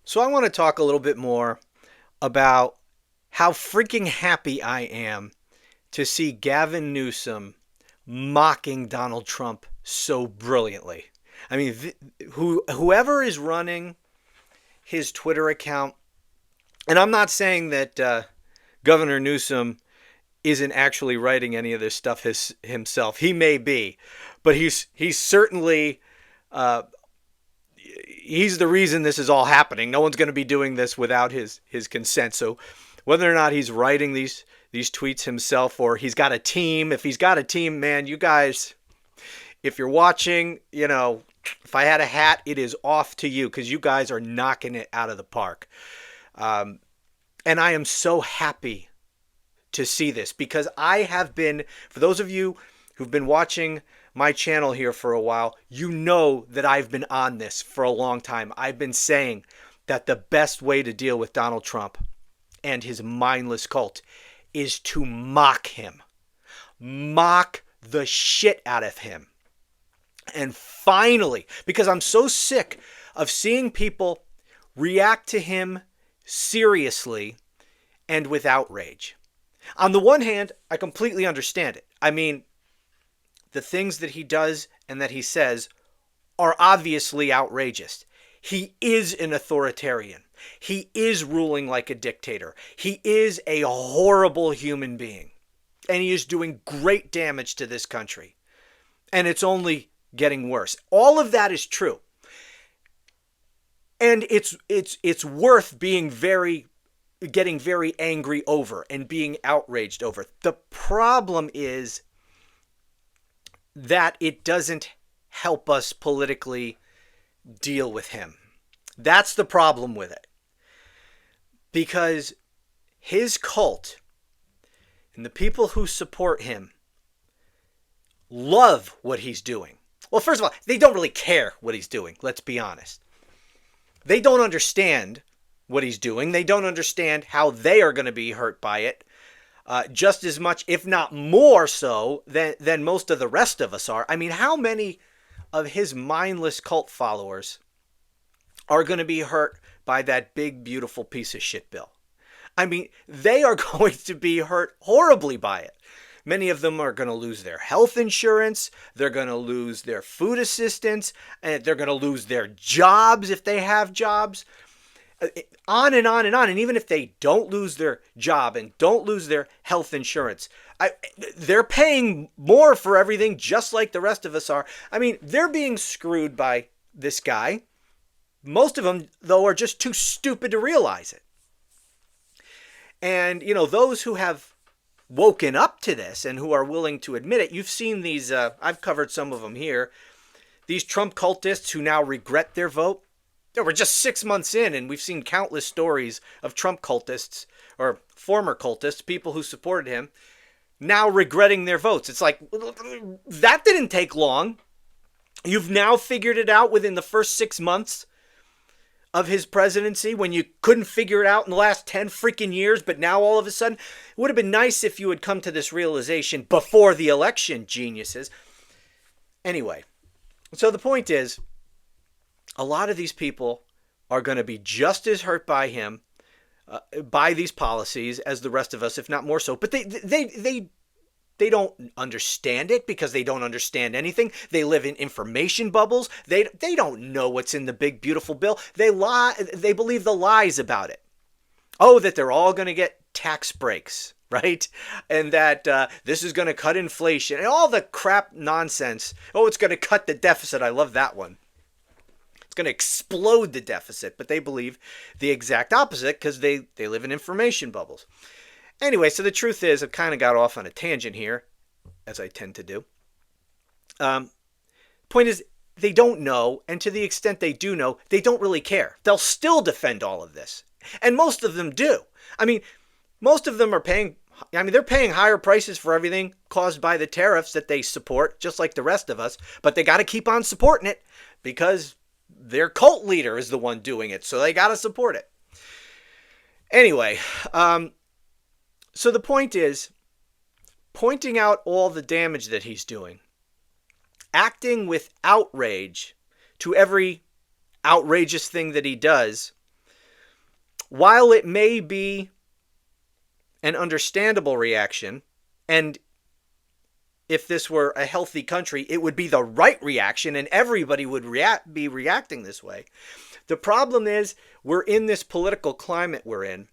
So I want to talk a little bit more about how freaking happy I am to see Gavin Newsom mocking Donald Trump so brilliantly. I mean, whoever is running his Twitter account, and I'm not saying that Governor Newsom isn't actually writing any of this stuff himself. He may be, but he's certainly uh, he's the reason this is all happening. No one's going to be doing this without his consent. So whether or not he's writing these tweets himself or he's got a team, if he's got a team, man, you guys, if you're watching, if I had a hat, it is off to you because you guys are knocking it out of the park. Um, and I am so happy to see this because I have been, for those of you who've been watching my channel here for a while, you know that I've been on this for a long time. I've been saying that the best way to deal with Donald Trump and his mindless cult is to mock him. Mock the shit out of him. And finally, because I'm so sick of seeing people react to him seriously and with outrage. On the one hand, I completely understand it. I mean, the things that he does and that he says are obviously outrageous. He is an authoritarian. He is ruling like a dictator. He is a horrible human being. And he is doing great damage to this country. And it's only getting worse. All of that is true. And it's worth getting very angry over and being outraged over. The problem is that it doesn't help us politically deal with him. That's the problem with it. Because his cult and the people who support him love what he's doing. Well, first of all, they don't really care what he's doing. Let's be honest. They don't understand what he's doing. They don't understand how they are going to be hurt by it. Just as much, if not more so, than most of the rest of us are. I mean, how many of his mindless cult followers are going to be hurt by that big, beautiful piece of shit bill? I mean, they are going to be hurt horribly by it. Many of them are going to lose their health insurance. They're going to lose their food assistance. And they're going to lose their jobs if they have jobs. On and on and on. And even if they don't lose their job and don't lose their health insurance, they're paying more for everything just like the rest of us are. I mean, they're being screwed by this guy. Most of them, though, are just too stupid to realize it. And, those who have woken up to this and who are willing to admit it, you've seen these, I've covered some of them here, these Trump cultists who now regret their vote. We're just 6 months in, and we've seen countless stories of Trump cultists, or former cultists, people who supported him, now regretting their votes. It's like, that didn't take long. You've now figured it out within the first 6 months of his presidency when you couldn't figure it out in the last 10 freaking years, but now all of a sudden, it would have been nice if you had come to this realization before the election, geniuses. Anyway, so the point is, a lot of these people are going to be just as hurt by him, by these policies, as the rest of us, if not more so. But they don't understand it because they don't understand anything. They live in information bubbles. They don't know what's in the big beautiful bill. They lie. They believe the lies about it. Oh, that they're all going to get tax breaks, right? And that this is going to cut inflation and all the crap nonsense. Oh, it's going to cut the deficit. I love that one. Going to explode the deficit, but they believe the exact opposite because they live in information bubbles. Anyway, so the truth is, I've kind of got off on a tangent here, as I tend to do. Point is, they don't know, and to the extent they do know, they don't really care. They'll still defend all of this, and most of them do. I mean, most of them are paying. They're paying higher prices for everything caused by the tariffs that they support, just like the rest of us. But they got to keep on supporting it because their cult leader is the one doing it, so they got to support it. Anyway, so the point is, pointing out all the damage that he's doing, acting with outrage to every outrageous thing that he does, while it may be an understandable reaction, and if this were a healthy country, it would be the right reaction and everybody would be reacting this way. The problem is we're in this political climate we're in,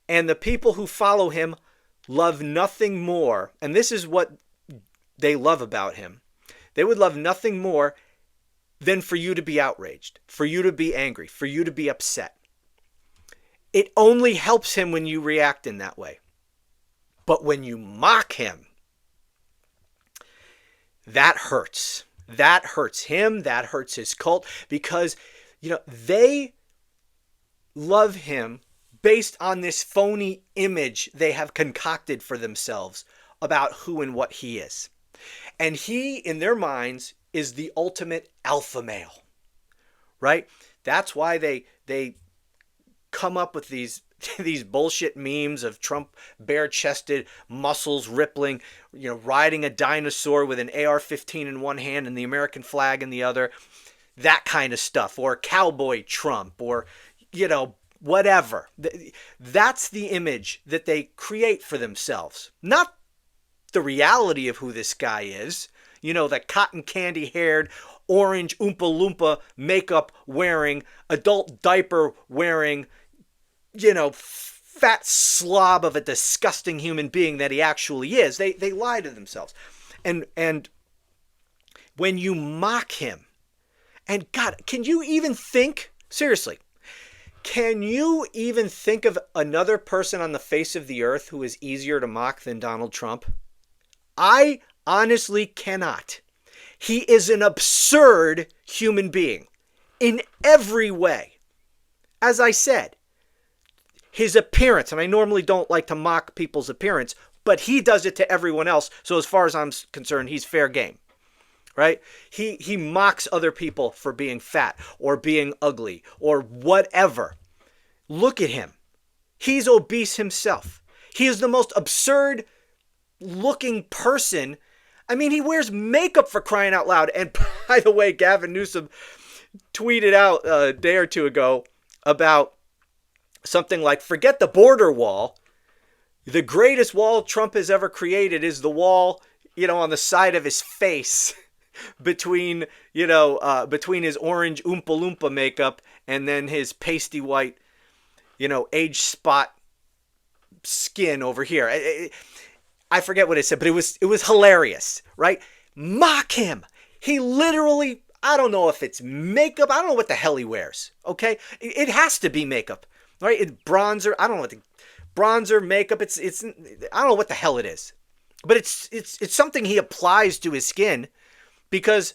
and the people who follow him love nothing more, and this is what they love about him. They would love nothing more than for you to be outraged, for you to be angry, for you to be upset. It only helps him when you react in that way. But when you mock him, that hurts. That hurts him. That hurts his cult because, they love him based on this phony image they have concocted for themselves about who and what he is. And he, in their minds, is the ultimate alpha male, right? That's why they come up with these bullshit memes of Trump bare-chested, muscles rippling, riding a dinosaur with an AR-15 in one hand and the American flag in the other, that kind of stuff, or cowboy Trump, or whatever. That's the image that they create for themselves, not the reality of who this guy is. The cotton candy haired, orange Oompa Loompa makeup wearing, adult diaper wearing, fat slob of a disgusting human being that he actually is. They lie to themselves. And when you mock him, and God, can you even think, seriously, can you even think of another person on the face of the earth who is easier to mock than Donald Trump? I honestly cannot. He is an absurd human being in every way. As I said, his appearance, and I normally don't like to mock people's appearance, but he does it to everyone else. So as far as I'm concerned, he's fair game, right? He mocks other people for being fat or being ugly or whatever. Look at him. He's obese himself. He is the most absurd looking person. I mean, he wears makeup for crying out loud. And by the way, Gavin Newsom tweeted out a day or two ago about something like, forget the border wall. The greatest wall Trump has ever created is the wall, on the side of his face between his orange Oompa Loompa makeup and then his pasty white, age spot skin over here. I forget what it said, but it was hilarious, right? Mock him. He literally, I don't know if it's makeup. I don't know what the hell he wears, okay? It has to be makeup, right? It's bronzer. I don't know what the bronzer, makeup. It's I don't know what the hell it is. But it's something he applies to his skin because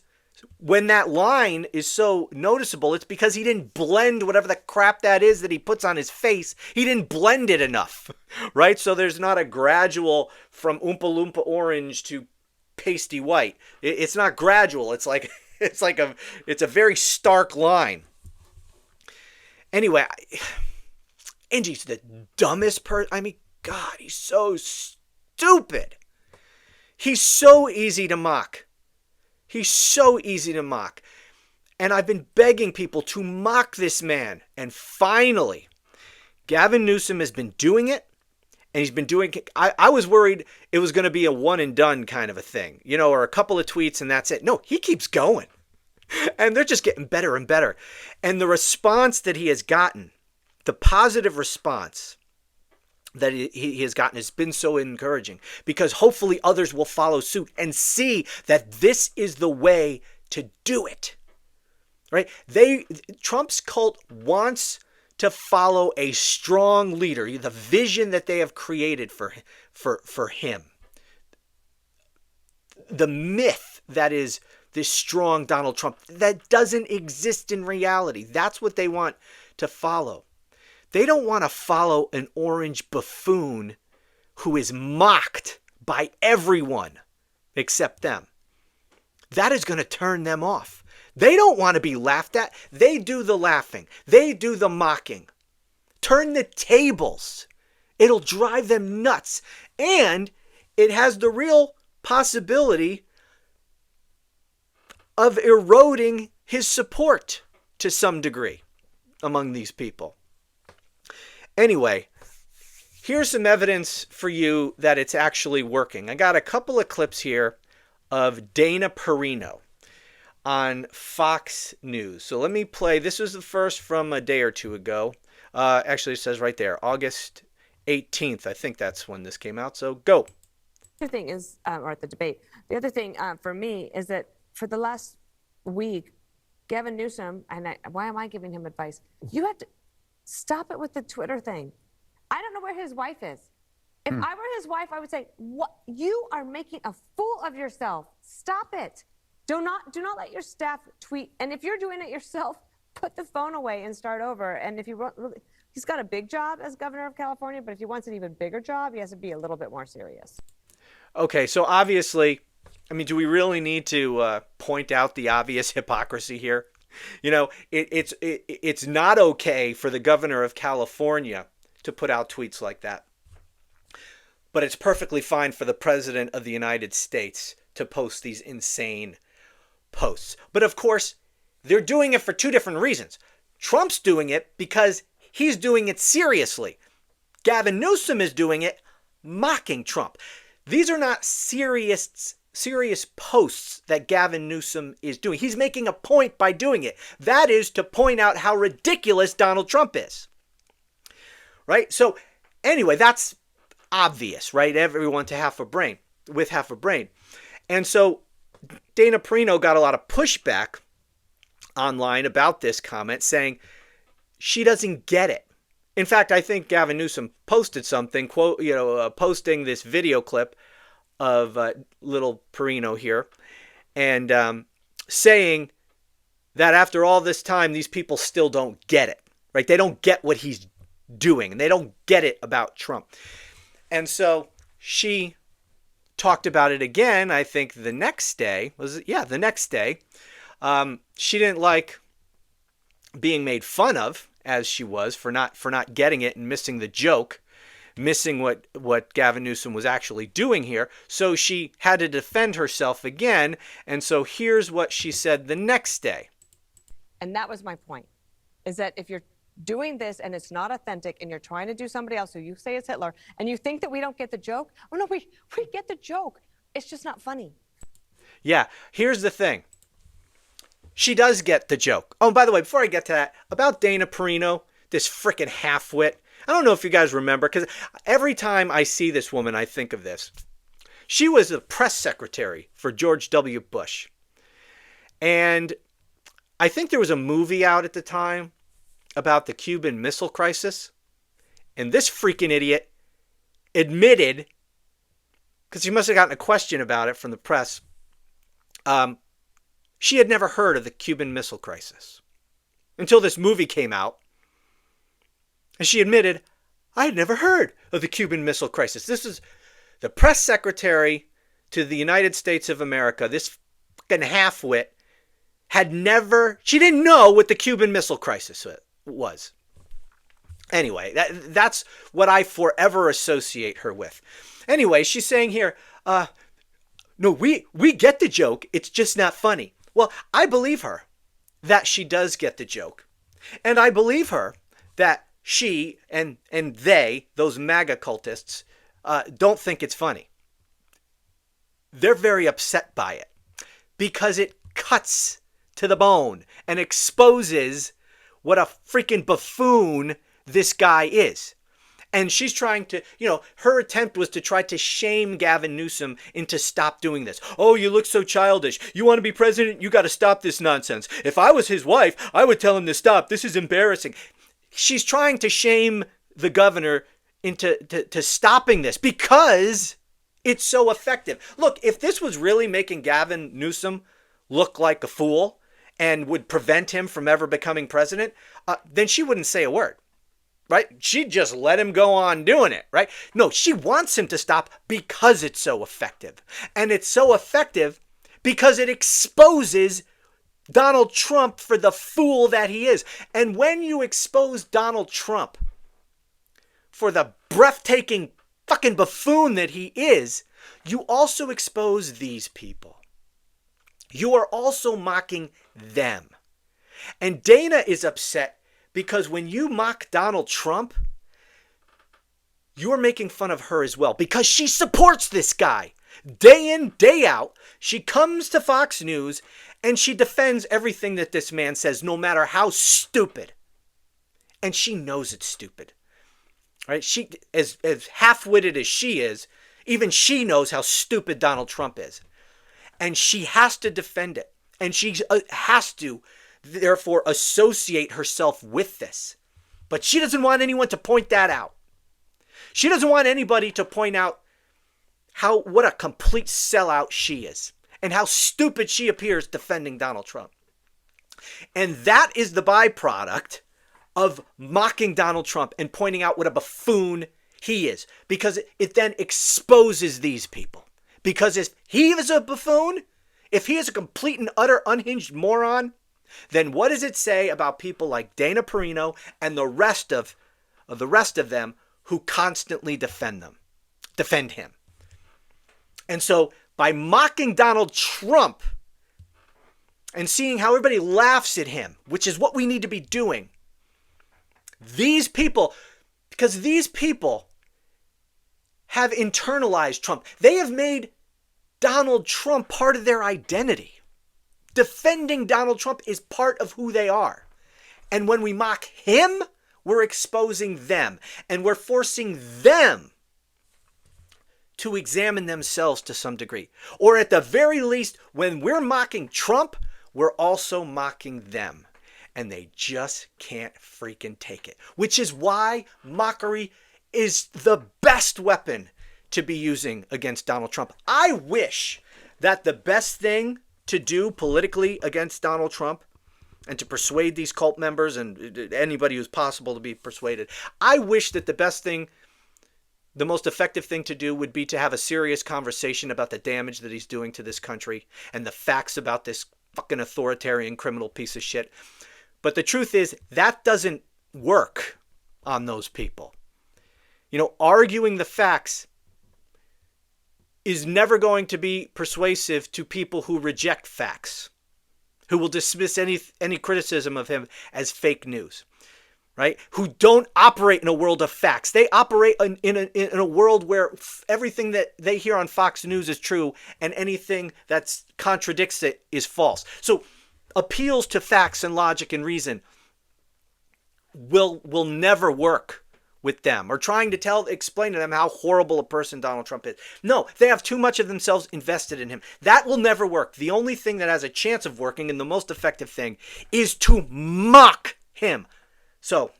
when that line is so noticeable, it's because he didn't blend whatever the crap that is that he puts on his face. He didn't blend it enough, right? So there's not a gradual from Oompa Loompa orange to pasty white. It's not gradual. It's like it's a very stark line. Anyway, Angie's the dumbest person. I mean, God, he's so stupid. He's so easy to mock. He's so easy to mock. And I've been begging people to mock this man. And finally, Gavin Newsom has been doing it. And he's been doing it. I was worried it was going to be a one and done kind of a thing, or a couple of tweets and that's it. No, he keeps going. And they're just getting better and better. And the response that he has gotten, the positive response that he has gotten has been so encouraging because hopefully others will follow suit and see that this is the way to do it, right? Trump's cult wants to follow a strong leader, the vision that they have created for him, the myth that is this strong Donald Trump that doesn't exist in reality. That's what they want to follow. They don't want to follow an orange buffoon who is mocked by everyone except them. That is going to turn them off. They don't want to be laughed at. They do the laughing. They do the mocking. Turn the tables. It'll drive them nuts. And it has the real possibility of eroding his support to some degree among these people. Anyway, here's some evidence for you that it's actually working. I got a couple of clips here of Dana Perino on Fox News. So let me play. This was the first from a day or two ago. Actually, it says right there, August 18th. I think that's when this came out. So go. The other thing is, or at the debate, the other thing for me is that for the last week, Gavin Newsom, why am I giving him advice? You have to stop it with the Twitter thing. I don't know where his wife is. If I were his wife, I would say, "What? You are making a fool of yourself. Stop it. Do not let your staff tweet. And if you're doing it yourself, put the phone away and start over. And if you really, he's got a big job as governor of California, but if he wants an even bigger job, he has to be a little bit more serious." Okay, so obviously, I mean, do we really need to point out the obvious hypocrisy here? You know, it's not okay for the governor of California to put out tweets like that. But it's perfectly fine for the president of the United States to post these insane posts. But of course, they're doing it for two different reasons. Trump's doing it because he's doing it seriously. Gavin Newsom is doing it mocking Trump. These are not serious posts that Gavin Newsom is doing. He's making a point by doing it. That is to point out how ridiculous Donald Trump is. Right? So anyway, that's obvious, right? Everyone with half a brain. And so Dana Perino got a lot of pushback online about this comment, saying she doesn't get it. In fact, I think Gavin Newsom posted something, posting this video clip of little Perino here, and saying that after all this time, these people still don't get it, right? They don't get what he's doing, and they don't get it about Trump. And so she talked about it again, I think the next day. She didn't like being made fun of, as she was, for not getting it and missing the joke, missing what Gavin Newsom was actually doing here. So she had to defend herself again. And so here's what she said the next day. And that was my point, is that if you're doing this and it's not authentic and you're trying to do somebody else who you say is Hitler and you think that we don't get the joke, oh no, we get the joke. It's just not funny. Yeah, here's the thing. She does get the joke. Oh, by the way, before I get to that, about Dana Perino, this frickin' halfwit. I don't know if you guys remember, because every time I see this woman, I think of this. She was the press secretary for George W. Bush. And I think there was a movie out at the time about the Cuban Missile Crisis. And this freaking idiot admitted, because he must have gotten a question about it from the press, she had never heard of the Cuban Missile Crisis until this movie came out. And she admitted, I had never heard of the Cuban Missile Crisis. This is the press secretary to the United States of America. This fucking halfwit she didn't know what the Cuban Missile Crisis was. Anyway, that's what I forever associate her with. Anyway, she's saying here, no, we get the joke. It's just not funny. Well, I believe her that she does get the joke. And I believe her that she and they, those MAGA cultists, don't think it's funny. They're very upset by it because it cuts to the bone and exposes what a freaking buffoon this guy is. And she's trying to, her attempt was to try to shame Gavin Newsom into stop doing this. Oh, you look so childish. You want to be president? You got to stop this nonsense. If I was his wife, I would tell him to stop. This is embarrassing. She's trying to shame the governor into to stopping this because it's so effective. Look, if this was really making Gavin Newsom look like a fool and would prevent him from ever becoming president, then she wouldn't say a word. Right? She'd just let him go on doing it, right? No, she wants him to stop because it's so effective. And it's so effective because it exposes Donald Trump for the fool that he is. And when you expose Donald Trump for the breathtaking fucking buffoon that he is, you also expose these people. You are also mocking them. And Dana is upset because when you mock Donald Trump, you're making fun of her as well because she supports this guy. Day in, day out, she comes to Fox News and she defends everything that this man says, no matter how stupid. And she knows it's stupid. Right? She, as half-witted as she is, even she knows how stupid Donald Trump is. And she has to defend it. And she has to, therefore, associate herself with this. But she doesn't want anyone to point that out. She doesn't want anybody to point out what a complete sellout she is and how stupid she appears defending Donald Trump. And that is the byproduct of mocking Donald Trump and pointing out what a buffoon he is, because it then exposes these people. Because if he is a buffoon, if he is a complete and utter unhinged moron, then what does it say about people like Dana Perino and the rest of them who constantly defend him? And so by mocking Donald Trump and seeing how everybody laughs at him, which is what we need to be doing, because these people have internalized Trump. They have made Donald Trump part of their identity. Defending Donald Trump is part of who they are. And when we mock him, we're exposing them. And we're forcing them to examine themselves to some degree. Or at the very least, when we're mocking Trump, we're also mocking them. And they just can't freaking take it. Which is why mockery is the best weapon to be using against Donald Trump. I wish that the best thing to do politically against Donald Trump and to persuade these cult members and anybody who's possible to be persuaded, I wish that the most effective thing to do would be to have a serious conversation about the damage that he's doing to this country and the facts about this fucking authoritarian criminal piece of shit. But the truth is, that doesn't work on those people. Arguing the facts is never going to be persuasive to people who reject facts, who will dismiss any criticism of him as fake news, right? Who don't operate in a world of facts. They operate in a world where everything that they hear on Fox News is true and anything that contradicts it is false. So appeals to facts and logic and reason will never work with them, or trying to explain to them how horrible a person Donald Trump is. No, they have too much of themselves invested in him. That will never work. The only thing that has a chance of working, and the most effective thing, is to mock him. So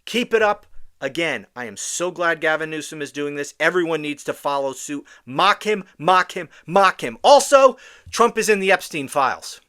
keep it up. Again, I am so glad Gavin Newsom is doing this. Everyone needs to follow suit. Mock him, mock him, mock him. Also, Trump is in the Epstein files.